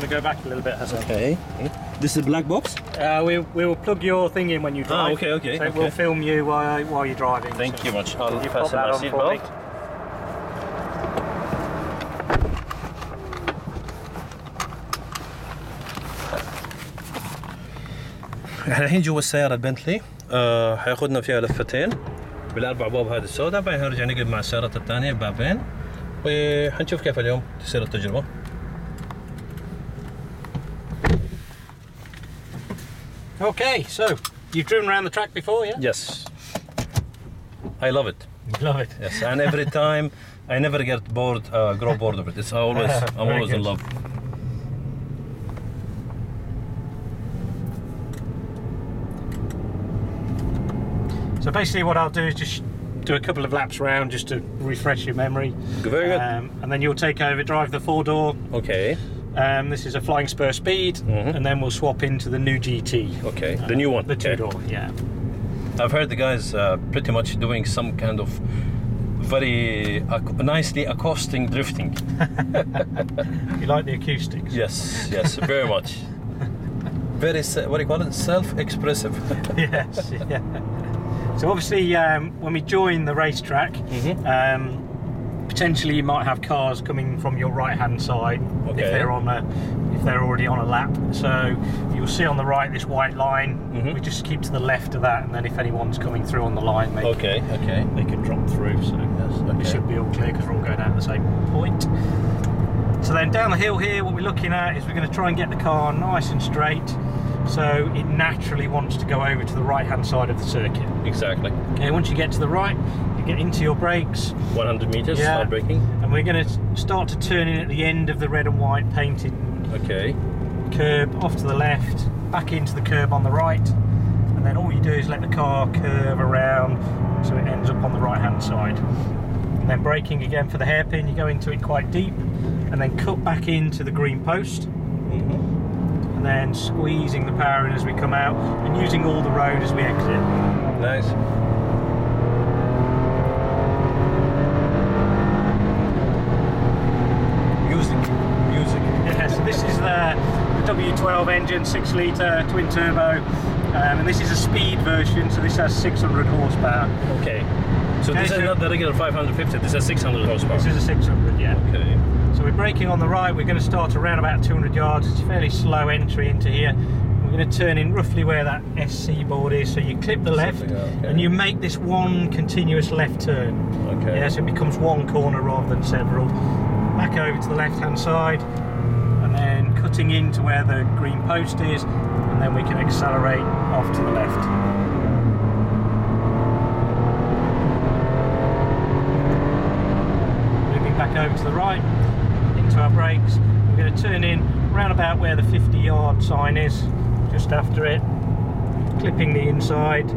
want to go back a little bit, Hasan? Okay. This is a black box? We will plug your thing in when you drive. Okay. So we'll film you while you're driving. Thank you much. I'll you pop fasten that my on for me. seatbelt. احنا الحين جوا السيارة البنتلي حياخذنا فيها لفتين بالاربع باب هذه السوداء، بعدين نرجع نقلب مع السيارات الثانية بابين وحنشوف كيف اليوم تصير التجربة. Okay, so you've driven around the track before, yeah? Yes. I love it. You love it. Yes, and every time I never get bored, grow bored of it. It's always I'm always in love. So basically what I'll do is just do a couple of laps around just to refresh your memory. Very good. And then you'll take over, drive the 4-door. Okay. This is a Flying Spur Speed, and then we'll swap into the new GT. Okay, the new one. The 2-door, yeah. I've heard the guys pretty much doing some kind of very nicely accosting drifting. You like the acoustics? Yes, very much. Very, what do you call it? Self-expressive. Yes, yeah. So obviously, when we join the racetrack, potentially you might have cars coming from your right-hand side if they're already on a lap. So you'll see on the right this white line. We just keep to the left of that, and then if anyone's coming through on the line, they can drop through. So it should be all clear because we're all going out at the same point. So then down the hill here, what we're looking at is we're going to try and get the car nice and straight, so it naturally wants to go over to the right-hand side of the circuit. Exactly. Okay, once you get to the right, you get into your brakes. 100 meters, start braking. And we're going to start to turn in at the end of the red and white painted curb, off to the left, back into the curb on the right, and then all you do is let the car curve around so it ends up on the right-hand side. And then braking again for the hairpin, you go into it quite deep, and then cut back into the green post. And then squeezing the power in as we come out and using all the road as we exit. Nice. Music. Yeah, so this is the W12 engine, 6 litre twin turbo, and this is a speed version, so this has 600 horsepower. Okay. So this is not the regular 550, this is 600 horsepower. This is a 600, yeah. Okay. So we're braking on the right, we're going to start around about 200 yards, it's a fairly slow entry into here. We're going to turn in roughly where that SC board is, so you clip the left and you make this one continuous left turn. Okay. Yeah, so it becomes one corner rather than several. Back over to the left hand side, and then cutting into where the green post is, and then we can accelerate off to the left. Moving back over to the right, into our brakes. We're going to turn in round about where the 50-yard sign is, just after it, clipping the inside.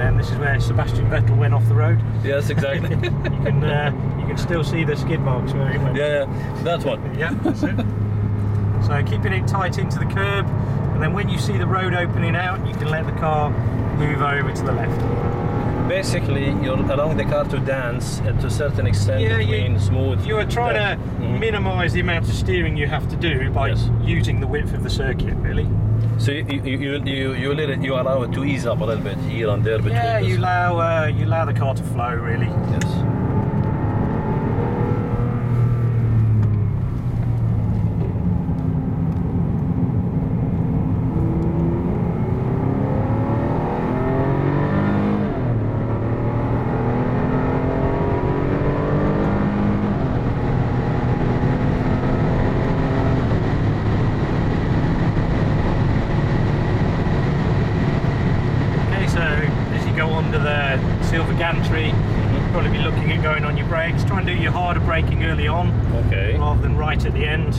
And this is where Sebastian Vettel went off the road. Yes, exactly. you can still see the skid marks where he went. Yeah, that one. Yeah, that's it. So keeping it tight into the curb, and then when you see the road opening out, you can let the car move over to the left. Basically, you're allowing the car to dance to a certain extent between smooth. You are trying to minimise the amount of steering you have to do by using the width of the circuit, really. So you allow it to ease up a little bit here and there between. Yeah, you allow the car to flow, really. Yes. Silver gantry, you'll probably be looking at going on your brakes. Try and do your harder braking early on, rather than right at the end.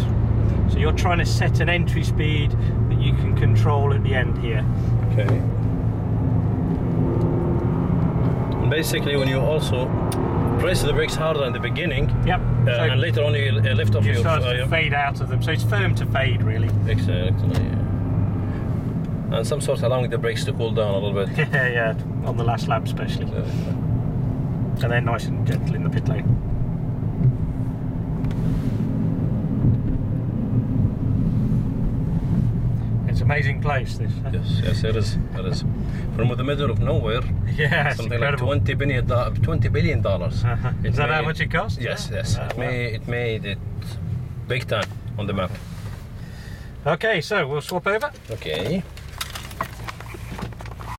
So you're trying to set an entry speed that you can control at the end here. Okay. And basically, when you also press the brakes harder in the beginning, and later on you lift off, you start to fade out of them. So it's firm to fade, really. Exactly. Yeah. And some sort of allowing the brakes to cool down a little bit. Yeah, on the last lap especially. And then nice and gentle in the pit lane. amazing place, this. Yes, it is. It is. From the middle of nowhere. Yeah, it's something incredible. like $20 billion. Is that how much it cost? Yes. Wow. It made it big time on the map. Okay, so we'll swap over. Okay.